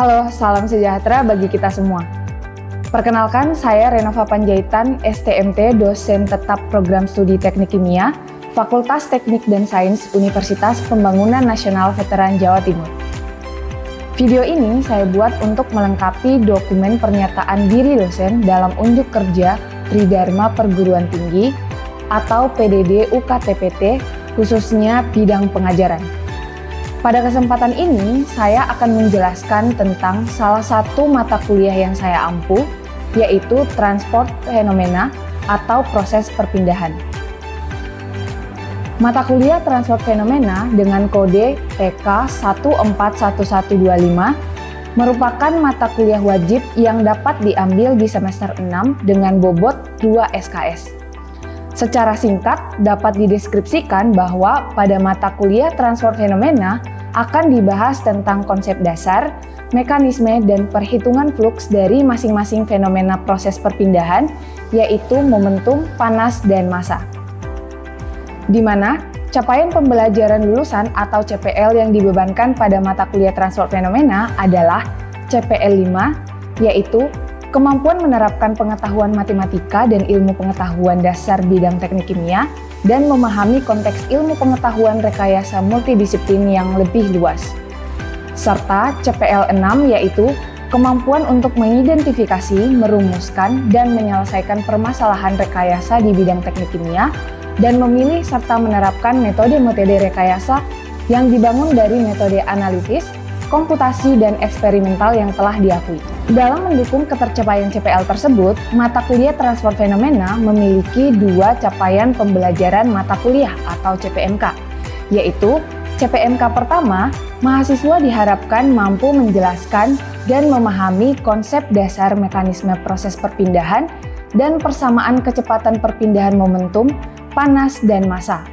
Halo, salam sejahtera bagi kita semua. Perkenalkan, saya Renova Panjaitan, STMT, dosen tetap program studi Teknik Kimia, Fakultas Teknik dan Sains Universitas Pembangunan Nasional Veteran Jawa Timur. Video ini saya buat untuk melengkapi dokumen pernyataan diri dosen dalam unjuk kerja Tridharma Perguruan Tinggi atau PDD UKTPT, khususnya bidang pengajaran. Pada kesempatan ini, saya akan menjelaskan tentang salah satu mata kuliah yang saya ampu, yaitu Transport Fenomena atau proses perpindahan. Mata kuliah Transport Fenomena dengan kode TK 141125 merupakan mata kuliah wajib yang dapat diambil di semester 6 dengan bobot 2 SKS. Secara singkat, dapat dideskripsikan bahwa pada mata kuliah Transport Fenomena akan dibahas tentang konsep dasar, mekanisme, dan perhitungan fluks dari masing-masing fenomena proses perpindahan, yaitu momentum, panas, dan massa. Di mana capaian pembelajaran lulusan atau CPL yang dibebankan pada mata kuliah Transport Fenomena adalah CPL 5, yaitu kemampuan menerapkan pengetahuan matematika dan ilmu pengetahuan dasar bidang teknik kimia, dan memahami konteks ilmu pengetahuan rekayasa multidisiplin yang lebih luas. Serta CPL 6 yaitu kemampuan untuk mengidentifikasi, merumuskan, dan menyelesaikan permasalahan rekayasa di bidang teknik kimia, dan memilih serta menerapkan metode-metode rekayasa yang dibangun dari metode analitis, komputasi, dan eksperimental yang telah diakui. Dalam mendukung ketercapaian CPL tersebut, mata kuliah Transport Fenomena memiliki dua capaian pembelajaran mata kuliah atau CPMK, yaitu CPMK pertama, mahasiswa diharapkan mampu menjelaskan dan memahami konsep dasar mekanisme proses perpindahan dan persamaan kecepatan perpindahan momentum, panas, dan massa.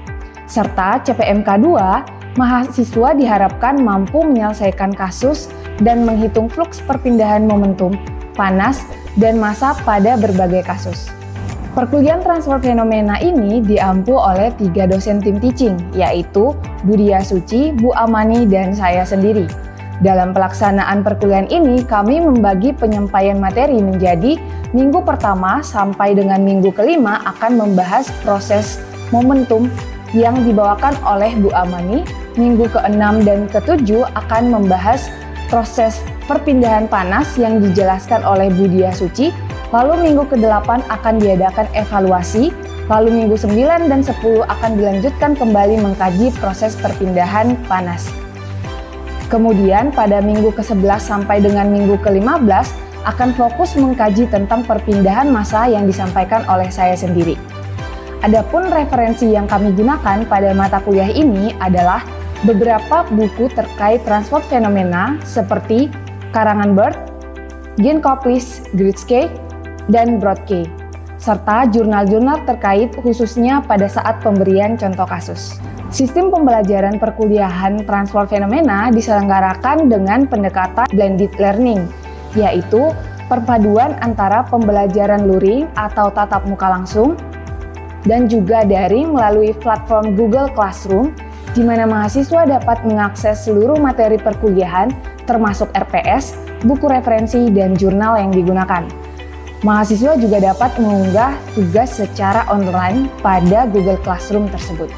Serta CPMK 2, mahasiswa diharapkan mampu menyelesaikan kasus dan menghitung fluks perpindahan momentum, panas, dan massa pada berbagai kasus. Perkuliahan Transport Fenomena ini diampu oleh 3 dosen tim teaching, yaitu Budia Suci, Bu Amani, dan saya sendiri. Dalam pelaksanaan perkuliahan ini, kami membagi penyampaian materi menjadi minggu pertama sampai dengan minggu kelima akan membahas proses momentum yang dibawakan oleh Bu Amani. Minggu ke-6 dan ke-7 akan membahas proses perpindahan panas yang dijelaskan oleh Budia Suci, lalu minggu ke-8 akan diadakan evaluasi, lalu minggu 9 dan 10 akan dilanjutkan kembali mengkaji proses perpindahan panas. Kemudian pada minggu ke-11 sampai dengan minggu ke-15 akan fokus mengkaji tentang perpindahan massa yang disampaikan oleh saya sendiri. Adapun referensi yang kami gunakan pada mata kuliah ini adalah beberapa buku terkait Transport Fenomena seperti karangan Bird, Gen Koplis, Gritzke, dan Brodke, serta jurnal-jurnal terkait khususnya pada saat pemberian contoh kasus. Sistem pembelajaran perkuliahan Transport Fenomena diselenggarakan dengan pendekatan blended learning, yaitu perpaduan antara pembelajaran luring atau tatap muka langsung dan juga daring melalui platform Google Classroom, di mana mahasiswa dapat mengakses seluruh materi perkuliahan termasuk RPS, buku referensi, dan jurnal yang digunakan. Mahasiswa juga dapat mengunggah tugas secara online pada Google Classroom tersebut.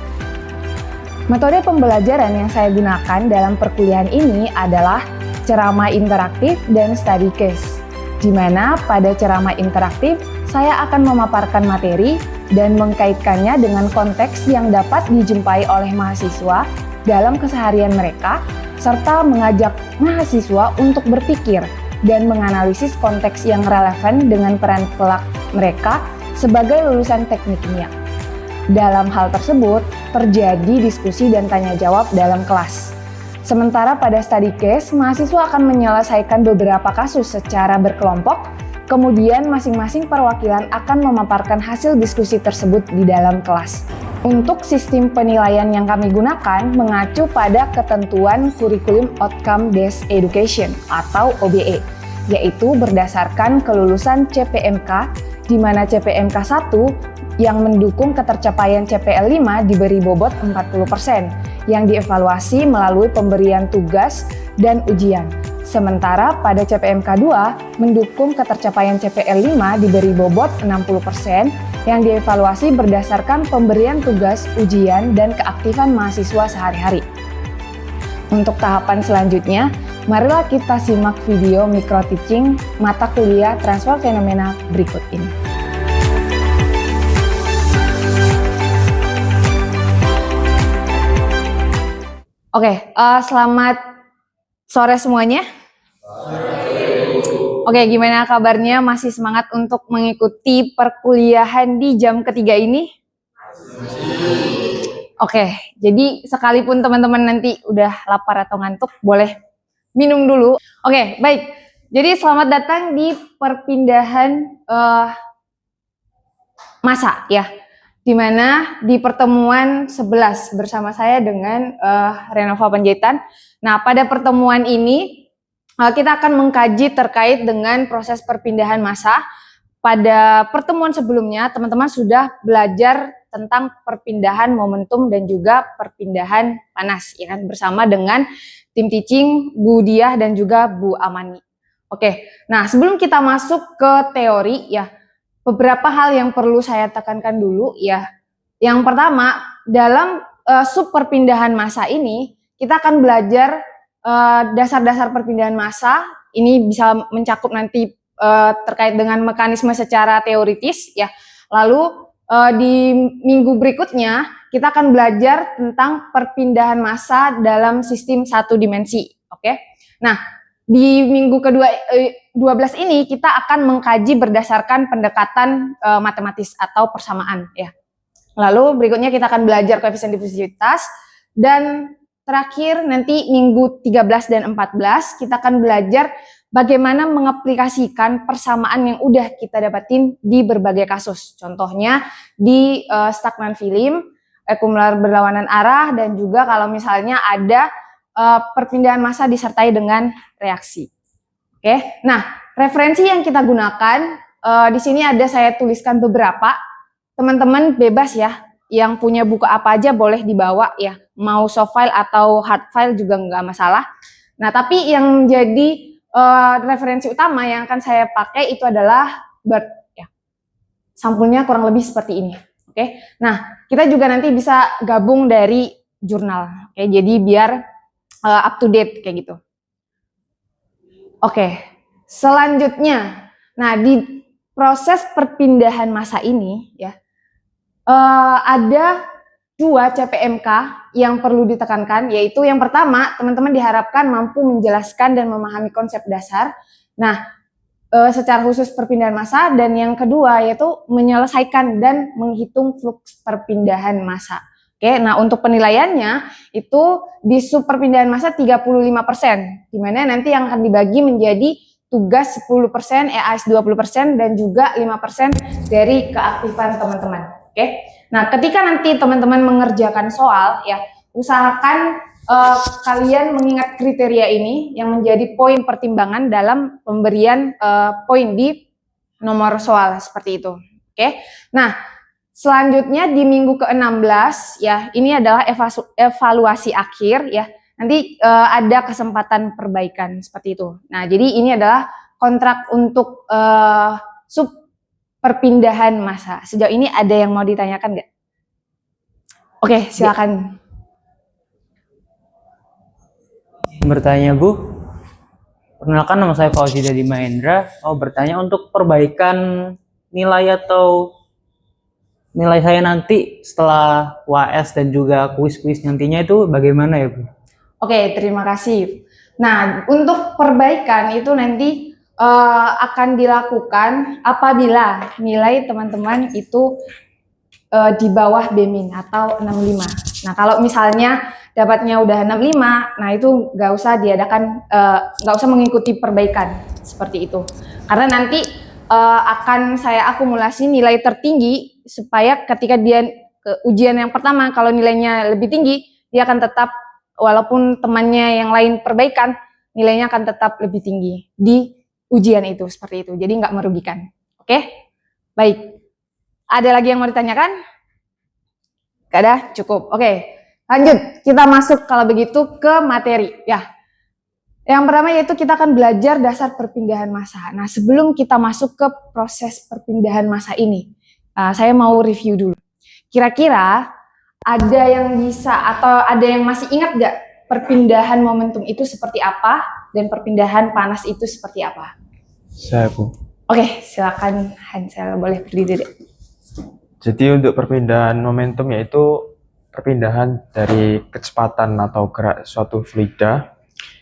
Metode pembelajaran yang saya gunakan dalam perkuliahan ini adalah ceramah interaktif dan study case, di mana pada ceramah interaktif saya akan memaparkan materi dan mengkaitkannya dengan konteks yang dapat dijumpai oleh mahasiswa dalam keseharian mereka, serta mengajak mahasiswa untuk berpikir dan menganalisis konteks yang relevan dengan peran kelak mereka sebagai lulusan teknik kimia. Dalam hal tersebut, terjadi diskusi dan tanya jawab dalam kelas. Sementara pada study case, mahasiswa akan menyelesaikan beberapa kasus secara berkelompok. Kemudian masing-masing perwakilan akan memaparkan hasil diskusi tersebut di dalam kelas. Untuk sistem penilaian yang kami gunakan mengacu pada ketentuan Curriculum Outcome Based Education atau OBE, yaitu berdasarkan kelulusan CPMK, di mana CPMK 1 yang mendukung ketercapaian CPL 5 diberi bobot 40%, yang dievaluasi melalui pemberian tugas dan ujian. Sementara pada CPMK 2 mendukung ketercapaian CPL 5 diberi bobot 60% yang dievaluasi berdasarkan pemberian tugas, ujian, dan keaktifan mahasiswa sehari-hari. Untuk tahapan selanjutnya, marilah kita simak video micro teaching mata kuliah transfer fenomena berikut ini. Oke, selamat sore semuanya. Oke, gimana kabarnya? Masih semangat untuk mengikuti perkuliahan di jam ketiga ini? Oke, jadi sekalipun teman-teman nanti udah lapar atau ngantuk, boleh minum dulu. Oke, baik. Jadi selamat datang di perpindahan masa ya. Dimana di pertemuan 11 bersama saya dengan Renova Panjaitan. Nah, pada pertemuan ini kita akan mengkaji terkait dengan proses perpindahan massa. Pada pertemuan sebelumnya, teman-teman sudah belajar tentang perpindahan momentum dan juga perpindahan panas, ya kan, bersama dengan tim teaching Bu Diah dan juga Bu Amani. Oke, nah sebelum kita masuk ke teori, ya, beberapa hal yang perlu saya tekankan dulu, ya. Yang pertama, dalam sub perpindahan massa ini, kita akan belajar dasar-dasar perpindahan massa. Ini bisa mencakup nanti terkait dengan mekanisme secara teoritis, ya. Lalu di minggu berikutnya kita akan belajar tentang perpindahan massa dalam sistem satu dimensi. Oke. Nah, di minggu kedua 12 ini kita akan mengkaji berdasarkan pendekatan matematis atau persamaan, ya. Lalu berikutnya kita akan belajar koefisien difusivitas, dan terakhir nanti minggu 13 dan 14 kita akan belajar bagaimana mengaplikasikan persamaan yang udah kita dapatin di berbagai kasus. Contohnya di stagnan film, ekumular berlawanan arah, dan juga kalau misalnya ada perpindahan massa disertai dengan reaksi. Oke, nah referensi yang kita gunakan di sini ada saya tuliskan beberapa. Teman-teman bebas ya, yang punya buku apa aja boleh dibawa ya, mau soft file atau hard file juga nggak masalah. Nah, tapi yang jadi referensi utama yang akan saya pakai itu adalah BERT ya. Sampulnya kurang lebih seperti ini. Oke. Nah, kita juga nanti bisa gabung dari jurnal. Oke, jadi biar up to date kayak gitu. Oke. Selanjutnya, nah di proses perpindahan massa ini ya, ada dua CPMK yang perlu ditekankan, yaitu yang pertama, teman-teman diharapkan mampu menjelaskan dan memahami konsep dasar. Nah, secara khusus perpindahan massa, dan yang kedua yaitu menyelesaikan dan menghitung fluks perpindahan massa. Oke, nah untuk penilaiannya itu di sub perpindahan massa 35%, di mana nanti yang akan dibagi menjadi tugas 10%, EAS 20%, dan juga 5% dari keaktifan teman-teman. Oke, nah ketika nanti teman-teman mengerjakan soal, ya usahakan kalian mengingat kriteria ini yang menjadi poin pertimbangan dalam pemberian poin di nomor soal seperti itu. Oke, nah selanjutnya di minggu ke-16 ya, ini adalah evaluasi akhir ya. Nanti ada kesempatan perbaikan seperti itu. Nah, jadi ini adalah kontrak untuk sub perpindahan massa. Sejauh ini ada yang mau ditanyakan nggak? Oke, silakan. Bertanya Bu, perkenalkan nama saya Fauzi dari Mahendra. Mau bertanya untuk perbaikan nilai atau nilai saya nanti setelah UAS dan juga kuis-kuis nantinya itu bagaimana ya Bu? Oke, terima kasih. Nah, untuk perbaikan itu nanti akan dilakukan apabila nilai teman-teman itu di bawah B- atau 65. Nah, kalau misalnya dapatnya udah 65, nah itu nggak usah diadakan, nggak usah mengikuti perbaikan seperti itu. Karena nanti akan saya akumulasi nilai tertinggi supaya ketika dia ke ujian yang pertama, kalau nilainya lebih tinggi, dia akan tetap, walaupun temannya yang lain perbaikan, nilainya akan tetap lebih tinggi di ujian itu, seperti itu. Jadi nggak merugikan. Oke? Baik. Ada lagi yang mau ditanyakan? Gak ada? Cukup. Oke. Lanjut. Kita masuk kalau begitu ke materi. Ya. Yang pertama yaitu kita akan belajar dasar perpindahan massa. Nah, sebelum kita masuk ke proses perpindahan massa ini, saya mau review dulu. Kira-kira ada yang bisa atau ada yang masih ingat nggak perpindahan momentum itu seperti apa dan perpindahan panas itu seperti apa? Saya, Bu. Oke, silakan Hansel, boleh berdiri. Jadi untuk perpindahan momentum yaitu perpindahan dari kecepatan atau gerak suatu fluida.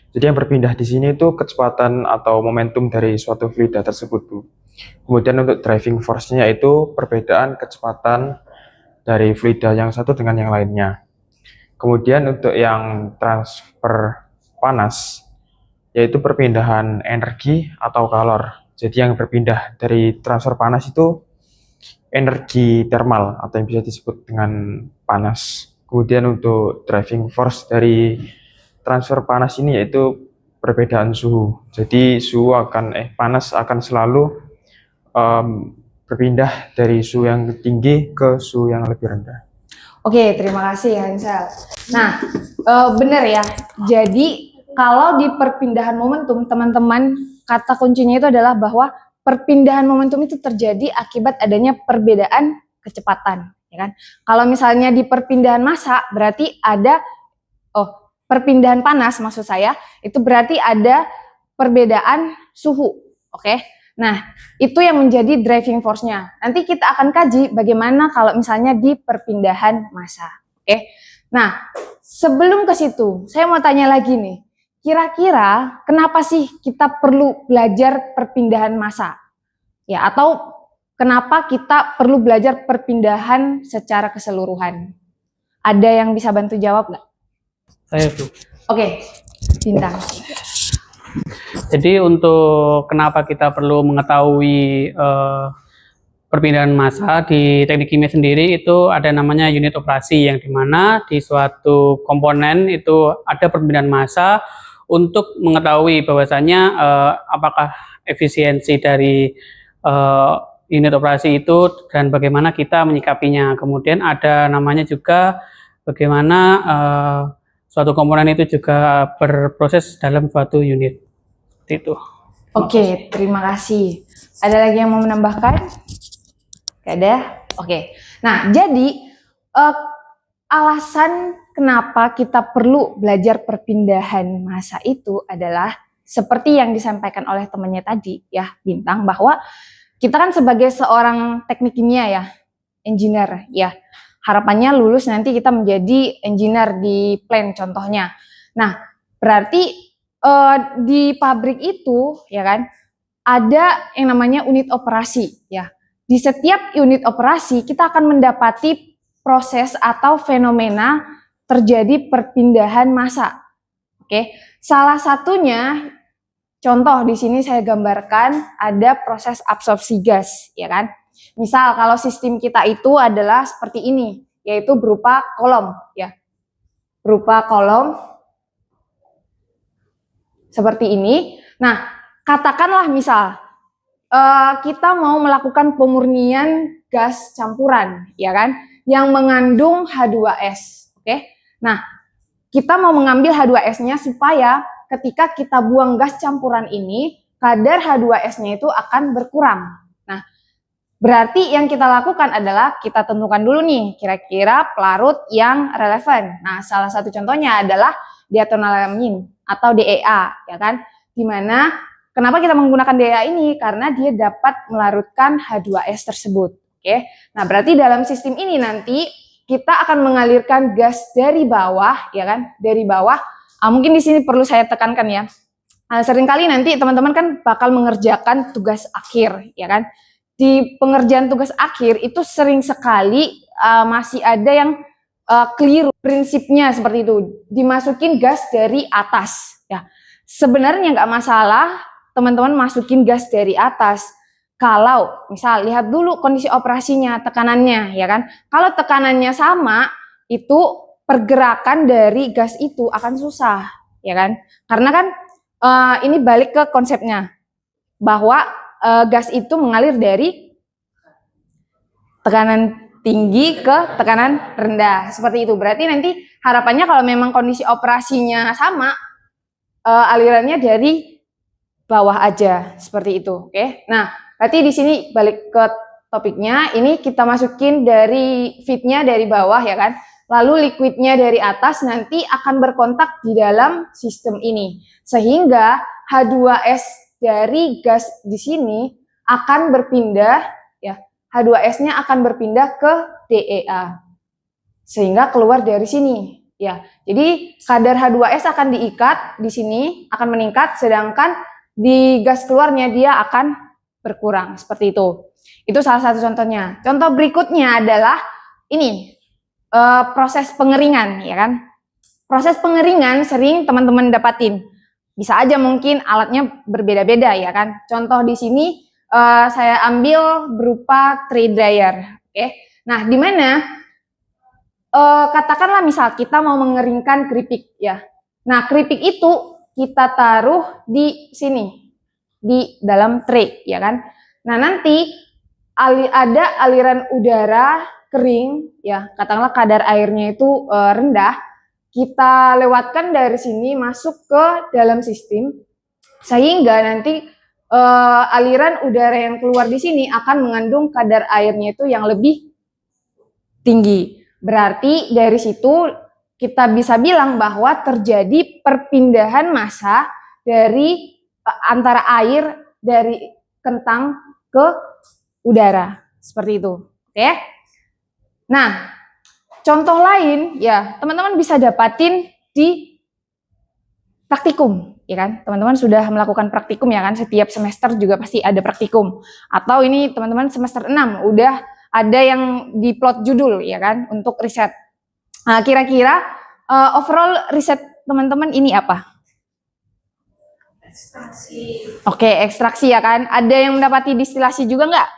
Jadi yang berpindah di sini itu kecepatan atau momentum dari suatu fluida tersebut, Bu. Kemudian untuk driving force-nya yaitu perbedaan kecepatan dari fluida yang satu dengan yang lainnya. Kemudian untuk yang transfer panas yaitu perpindahan energi atau kalor. Jadi yang berpindah dari transfer panas itu energi thermal atau yang bisa disebut dengan panas. Kemudian untuk driving force dari transfer panas ini yaitu perbedaan suhu. Jadi panas akan selalu berpindah dari suhu yang tinggi ke suhu yang lebih rendah. Oke, terima kasih Hansel. Nah, benar ya. Jadi kalau di perpindahan momentum, teman-teman, kata kuncinya itu adalah bahwa perpindahan momentum itu terjadi akibat adanya perbedaan kecepatan, ya kan? Kalau misalnya di perpindahan massa berarti ada perpindahan panas maksud saya, itu berarti ada perbedaan suhu, oke? Nah, itu yang menjadi driving force-nya. Nanti kita akan kaji bagaimana kalau misalnya di perpindahan massa, oke? Nah, sebelum ke situ, saya mau tanya lagi nih. Kira-kira kenapa sih kita perlu belajar perpindahan massa? Ya, atau kenapa kita perlu belajar perpindahan secara keseluruhan? Ada yang bisa bantu jawab nggak? Saya, Bu. Oke, Bintang. Jadi untuk kenapa kita perlu mengetahui perpindahan massa di teknik kimia sendiri itu ada namanya unit operasi yang dimana di suatu komponen itu ada perpindahan massa untuk mengetahui bahwasanya apakah efisiensi dari unit operasi itu dan bagaimana kita menyikapinya. Kemudian ada namanya juga bagaimana suatu komponen itu juga berproses dalam suatu unit. Itu. Oke, terima kasih. Ada lagi yang mau menambahkan? Gak ada? Oke. Nah, jadi alasan kenapa kita perlu belajar perpindahan massa itu adalah seperti yang disampaikan oleh temannya tadi ya, Bintang, bahwa kita kan sebagai seorang teknik kimia ya, engineer ya, harapannya lulus nanti kita menjadi engineer di plant contohnya. Nah, berarti di pabrik itu ya kan ada yang namanya unit operasi ya. Di setiap unit operasi kita akan mendapati proses atau fenomena terjadi perpindahan massa. Oke, salah satunya contoh di sini saya gambarkan ada proses absorpsi gas ya kan. Misal kalau sistem kita itu adalah seperti ini, yaitu berupa kolom ya. Berupa kolom seperti ini. Nah, katakanlah misal kita mau melakukan pemurnian gas campuran, ya kan, yang mengandung H2S, oke? Nah, kita mau mengambil H2S-nya supaya ketika kita buang gas campuran ini, kadar H2S-nya itu akan berkurang. Nah, berarti yang kita lakukan adalah kita tentukan dulu nih, kira-kira pelarut yang relevan. Nah, salah satu contohnya adalah diethylalamin atau DEA, ya kan? Dimana kenapa kita menggunakan DEA ini? Karena dia dapat melarutkan H2S tersebut. Oke. Nah, berarti dalam sistem ini nanti kita akan mengalirkan gas dari bawah, ya kan? Dari bawah. Mungkin di sini perlu saya tekankan ya. Seringkali nanti teman-teman kan bakal mengerjakan tugas akhir, ya kan? Di pengerjaan tugas akhir itu sering sekali masih ada yang keliru prinsipnya seperti itu, dimasukin gas dari atas ya. Sebenarnya nggak masalah teman-teman masukin gas dari atas kalau misal lihat dulu kondisi operasinya, tekanannya ya kan. Kalau tekanannya sama itu pergerakan dari gas itu akan susah ya kan, karena kan ini balik ke konsepnya bahwa gas itu mengalir dari tekanan tinggi ke tekanan rendah seperti itu. Berarti nanti harapannya kalau memang kondisi operasinya sama, alirannya dari bawah aja seperti itu. Oke. Nah, berarti di sini balik ke topiknya, ini kita masukin dari feednya dari bawah ya kan. Lalu liquidnya dari atas nanti akan berkontak di dalam sistem ini. Sehingga H2S dari gas di sini akan berpindah ya. H2S-nya akan berpindah ke DEA. Sehingga keluar dari sini ya. Jadi kadar H2S akan diikat di sini, akan meningkat, sedangkan di gas keluarnya dia akan berkurang seperti itu. Itu salah satu contohnya. Contoh berikutnya adalah ini proses pengeringan, ya kan? Proses pengeringan sering teman-teman dapatin. Bisa aja mungkin alatnya berbeda-beda, ya kan? Contoh di sini saya ambil berupa tray dryer, oke? Nah, di mana katakanlah misal kita mau mengeringkan keripik, ya. Nah, keripik itu kita taruh di sini, di dalam tray, ya kan? Nah, nanti ada aliran udara kering, ya, katakanlah kadar airnya itu rendah, kita lewatkan dari sini masuk ke dalam sistem, sehingga nanti aliran udara yang keluar di sini akan mengandung kadar airnya itu yang lebih tinggi. Berarti dari situ kita bisa bilang bahwa terjadi perpindahan massa dari antara air dari kentang ke udara, seperti itu. Oke. Nah, contoh lain ya, teman-teman bisa dapatin di praktikum, ya kan? Teman-teman sudah melakukan praktikum ya kan? Setiap semester juga pasti ada praktikum. Atau ini teman-teman semester 6 udah ada yang diplot judul ya kan untuk riset. Nah, kira-kira overall riset teman-teman ini apa? Ekstraksi. Oke, ekstraksi ya kan. Ada yang mendapati distilasi juga nggak?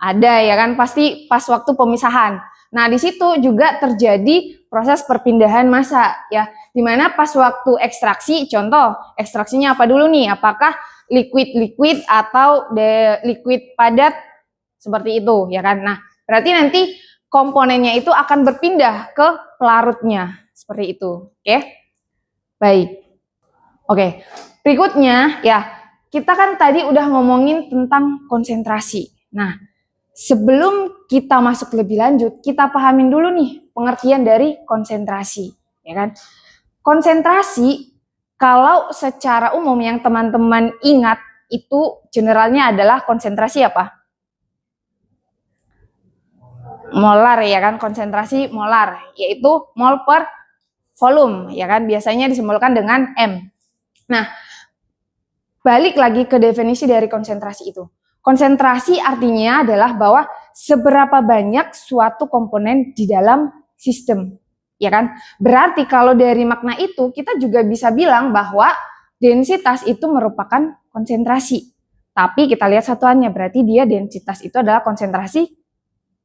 Ada ya kan, pasti pas waktu pemisahan. Nah, di situ juga terjadi proses perpindahan massa ya. Dimana pas waktu ekstraksi, contoh ekstraksinya apa dulu nih? Apakah liquid atau liquid padat seperti itu ya kan. Nah, berarti nanti komponennya itu akan berpindah ke pelarutnya seperti itu. Oke. Baik. Oke. Berikutnya ya, kita kan tadi udah ngomongin tentang konsentrasi. Nah, sebelum kita masuk lebih lanjut, kita pahamin dulu nih pengertian dari konsentrasi, ya kan? Konsentrasi kalau secara umum yang teman-teman ingat itu generalnya adalah konsentrasi apa? Molar ya kan, konsentrasi molar, yaitu mol per volume ya kan, biasanya disimbolkan dengan M. Nah, balik lagi ke definisi dari konsentrasi itu. Konsentrasi artinya adalah bahwa seberapa banyak suatu komponen di dalam sistem, ya kan? Berarti kalau dari makna itu kita juga bisa bilang bahwa densitas itu merupakan konsentrasi. Tapi kita lihat satuannya, berarti dia densitas itu adalah konsentrasi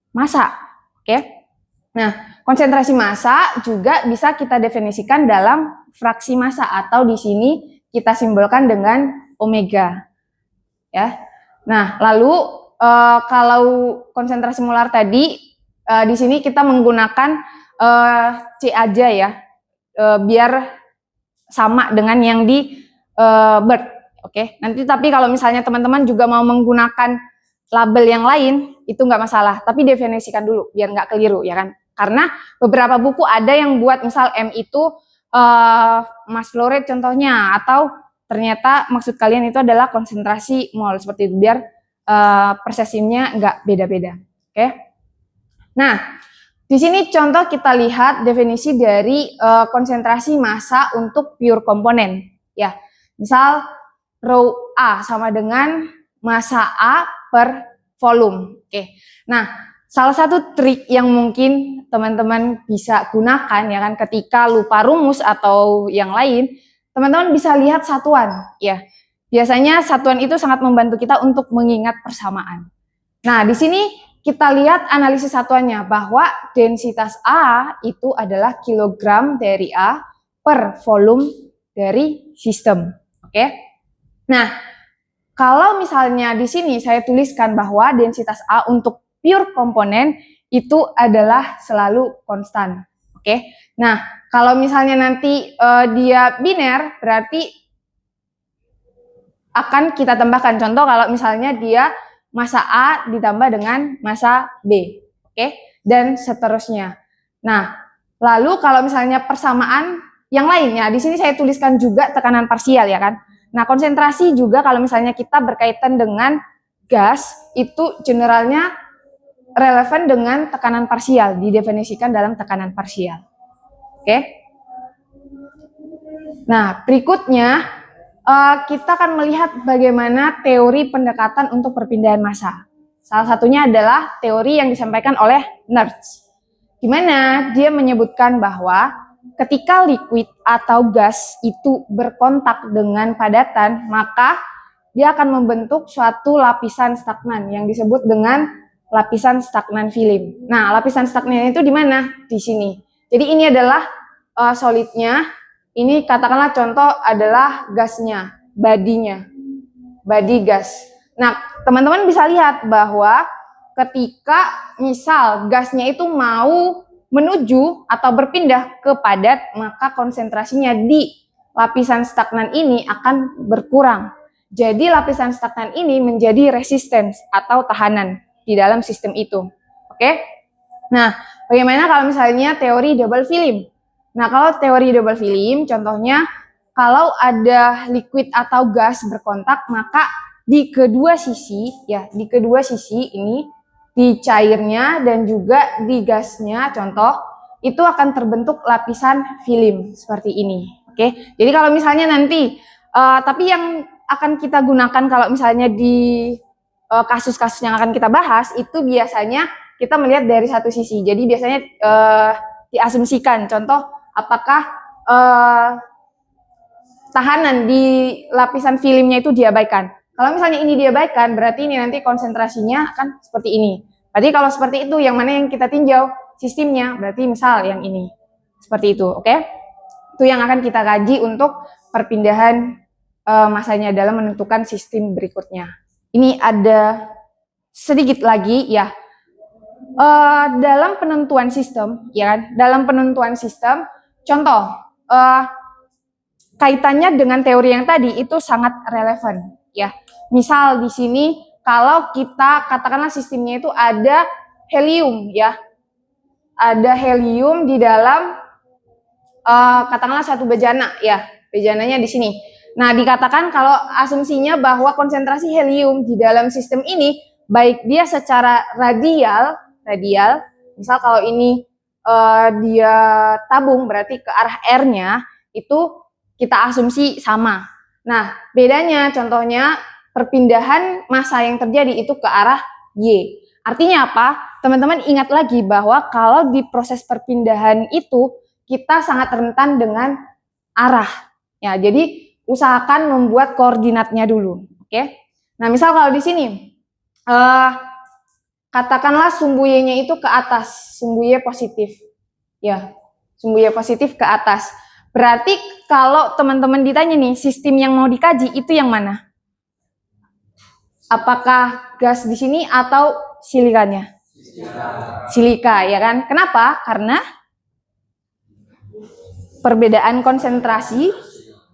massa, oke? Nah, konsentrasi massa juga bisa kita definisikan dalam fraksi massa atau di sini kita simbolkan dengan omega, ya. Nah, lalu kalau konsentrasi molar tadi di sini kita menggunakan C aja ya, biar sama dengan yang di BERT, oke? Nanti tapi kalau misalnya teman-teman juga mau menggunakan label yang lain itu nggak masalah, tapi definisikan dulu biar nggak keliru ya kan, karena beberapa buku ada yang buat misal M itu mass flow rate contohnya, atau ternyata maksud kalian itu adalah konsentrasi mol, seperti itu biar persepsinya nggak beda-beda, oke? Nah, di sini contoh kita lihat definisi dari konsentrasi massa untuk pure komponen ya, misal rho A sama dengan massa A per volume. Oke. Nah, salah satu trik yang mungkin teman-teman bisa gunakan ya kan ketika lupa rumus atau yang lain, teman-teman bisa lihat satuan ya. Biasanya satuan itu sangat membantu kita untuk mengingat persamaan. Nah, di sini kita lihat analisis satuannya bahwa densitas A itu adalah kilogram dari A per volume dari sistem. Oke. Nah, kalau misalnya di sini saya tuliskan bahwa densitas A untuk pure komponen itu adalah selalu konstan. Oke. Nah, kalau misalnya nanti dia biner, berarti akan kita tambahkan. Contoh kalau misalnya dia massa A ditambah dengan massa B, oke? Dan seterusnya. Nah, lalu kalau misalnya persamaan yang lainnya, di sini saya tuliskan juga tekanan parsial ya kan. Nah, konsentrasi juga kalau misalnya kita berkaitan dengan gas, itu generalnya relevan dengan tekanan parsial, didefinisikan dalam tekanan parsial. Oke? Nah, berikutnya kita akan melihat bagaimana teori pendekatan untuk perpindahan massa. Salah satunya adalah teori yang disampaikan oleh Nernst, di mana dia menyebutkan bahwa ketika liquid atau gas itu berkontak dengan padatan, maka dia akan membentuk suatu lapisan stagnan yang disebut dengan lapisan stagnan film. Nah, lapisan stagnan itu di mana? Di sini. Jadi ini adalah solidnya. Ini katakanlah contoh adalah gasnya, badinya, body gas. Nah, teman-teman bisa lihat bahwa ketika misal gasnya itu mau menuju atau berpindah ke padat, maka konsentrasinya di lapisan stagnan ini akan berkurang. Jadi lapisan stagnan ini menjadi resistance atau tahanan di dalam sistem itu. Oke? Nah, bagaimana kalau misalnya teori double film? Nah, kalau teori double film, contohnya kalau ada liquid atau gas berkontak, maka di kedua sisi, ya, di kedua sisi ini, di cairnya dan juga di gasnya, contoh, itu akan terbentuk lapisan film seperti ini. Oke, jadi kalau misalnya nanti, tapi yang akan kita gunakan kalau misalnya di kasus-kasus yang akan kita bahas, itu biasanya kita melihat dari satu sisi. Jadi biasanya diasumsikan, contoh, apakah tahanan di lapisan filmnya itu diabaikan. Kalau misalnya ini diabaikan, berarti ini nanti konsentrasinya akan seperti ini. Berarti kalau seperti itu, yang mana yang kita tinjau sistemnya, berarti misal yang ini. Seperti itu, oke? Itu yang akan kita kaji untuk perpindahan massanya dalam menentukan sistem berikutnya. Ini ada sedikit lagi, ya. Dalam penentuan sistem, ya kan? Dalam penentuan sistem, contoh, kaitannya dengan teori yang tadi itu sangat relevan, ya. Misal di sini kalau kita katakanlah sistemnya itu ada helium, ya, ada helium di dalam katakanlah satu bejana, ya, bejananya di sini. Nah, dikatakan kalau asumsinya bahwa konsentrasi helium di dalam sistem ini baik dia secara radial, misal kalau ini dia tabung berarti ke arah R-nya itu kita asumsi sama. Nah, bedanya contohnya perpindahan massa yang terjadi itu ke arah Y. Artinya apa? Teman-teman ingat lagi bahwa kalau di proses perpindahan itu kita sangat rentan dengan arah. Ya, jadi usahakan membuat koordinatnya dulu. Oke. Nah, misal kalau di sini katakanlah sumbu Y-nya itu ke atas, sumbu Y positif. Ya, sumbu Y positif ke atas. Berarti kalau teman-teman ditanya nih, sistem yang mau dikaji itu yang mana? Apakah gas di sini atau silikanya? Silika, ya kan? Kenapa? Karena perbedaan konsentrasi,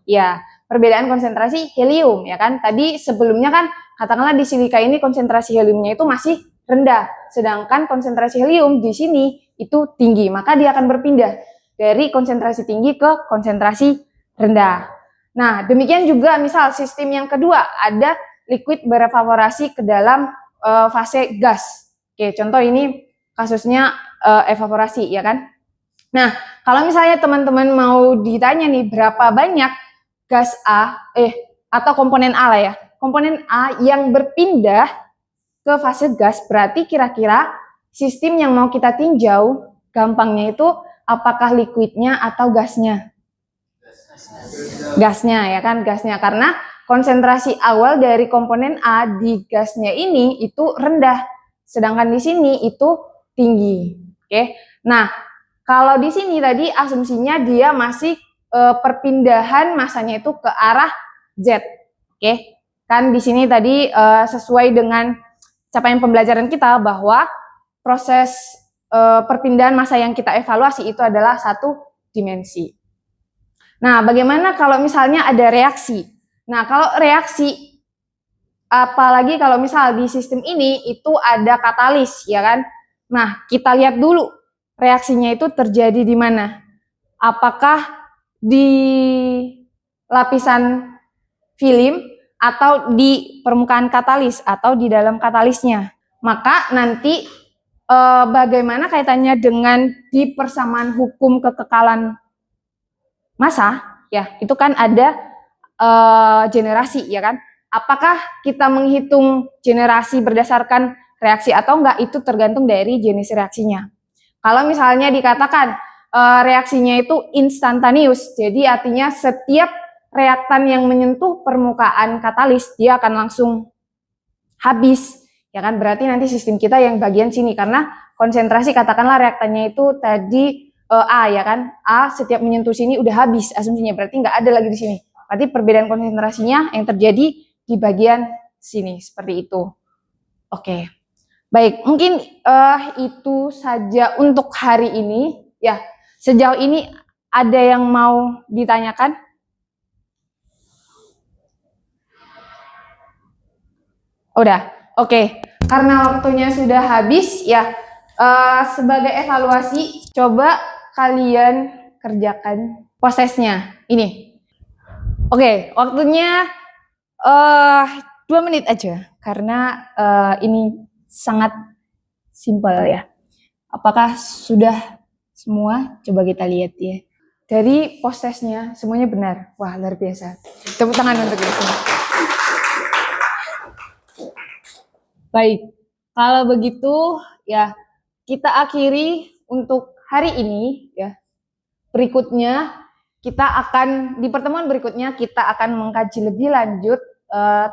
ya, perbedaan konsentrasi helium, ya kan? Tadi sebelumnya kan, katakanlah di silika ini konsentrasi heliumnya itu masih rendah, sedangkan konsentrasi helium di sini itu tinggi, maka dia akan berpindah dari konsentrasi tinggi ke konsentrasi rendah. Nah, demikian juga misal sistem yang kedua, ada liquid berevaporasi ke dalam fase gas. Oke, contoh ini kasusnya evaporasi, ya kan? Nah, kalau misalnya teman-teman mau ditanya nih berapa banyak gas A, atau komponen A lah ya, komponen A yang berpindah ke fase gas, berarti kira-kira sistem yang mau kita tinjau, gampangnya itu apakah liquidnya atau gasnya? Gasnya, ya kan? Gasnya, karena konsentrasi awal dari komponen A di gasnya ini itu rendah, sedangkan di sini itu tinggi. Oke. Nah, kalau di sini tadi asumsinya dia masih perpindahan massanya itu ke arah Z. Oke. Kan di sini tadi sesuai dengan capaian pembelajaran kita bahwa proses perpindahan massa yang kita evaluasi itu adalah satu dimensi. Nah, bagaimana kalau misalnya ada reaksi? Nah, kalau reaksi, apalagi kalau misal di sistem ini itu ada katalis, ya kan? Nah, kita lihat dulu reaksinya itu terjadi di mana? Apakah di lapisan film atau di permukaan katalis atau di dalam katalisnya? Maka nanti bagaimana kaitannya dengan di persamaan hukum kekekalan massa, ya itu kan ada generasi, ya kan? Apakah kita menghitung generasi berdasarkan reaksi atau enggak, itu tergantung dari jenis reaksinya. Kalau misalnya dikatakan reaksinya itu instantaneous, jadi artinya setiap reaktan yang menyentuh permukaan katalis dia akan langsung habis, ya kan? Berarti nanti sistem kita yang bagian sini, karena konsentrasi katakanlah reaktannya itu tadi A, ya kan? A setiap menyentuh sini udah habis asumsinya, berarti nggak ada lagi di sini. Berarti perbedaan konsentrasinya yang terjadi di bagian sini, seperti itu. Oke, baik, mungkin itu saja untuk hari ini. Ya, sejauh ini ada yang mau ditanyakan? Udah, oke. Karena waktunya sudah habis, ya sebagai evaluasi, coba kalian kerjakan prosesnya ini. Oke, waktunya 2 menit aja, karena ini sangat simpel ya. Apakah sudah semua? Coba kita lihat ya. Dari prosesnya semuanya benar. Wah, luar biasa. Tepuk tangan untuk itu. Baik, kalau begitu ya kita akhiri untuk hari ini ya. Berikutnya kita akan di pertemuan berikutnya kita akan mengkaji lebih lanjut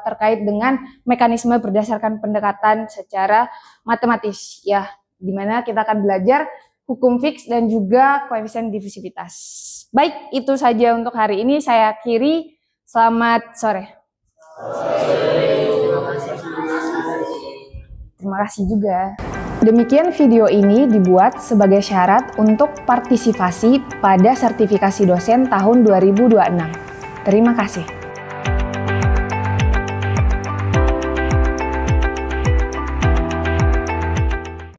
terkait dengan mekanisme berdasarkan pendekatan secara matematis ya, dimana kita akan belajar hukum fix dan juga koefisien divisivitas. Baik, itu saja untuk hari ini. Saya akhiri. Selamat sore. Terima kasih juga. Demikian video ini dibuat sebagai syarat untuk partisipasi pada sertifikasi dosen tahun 2026. Terima kasih.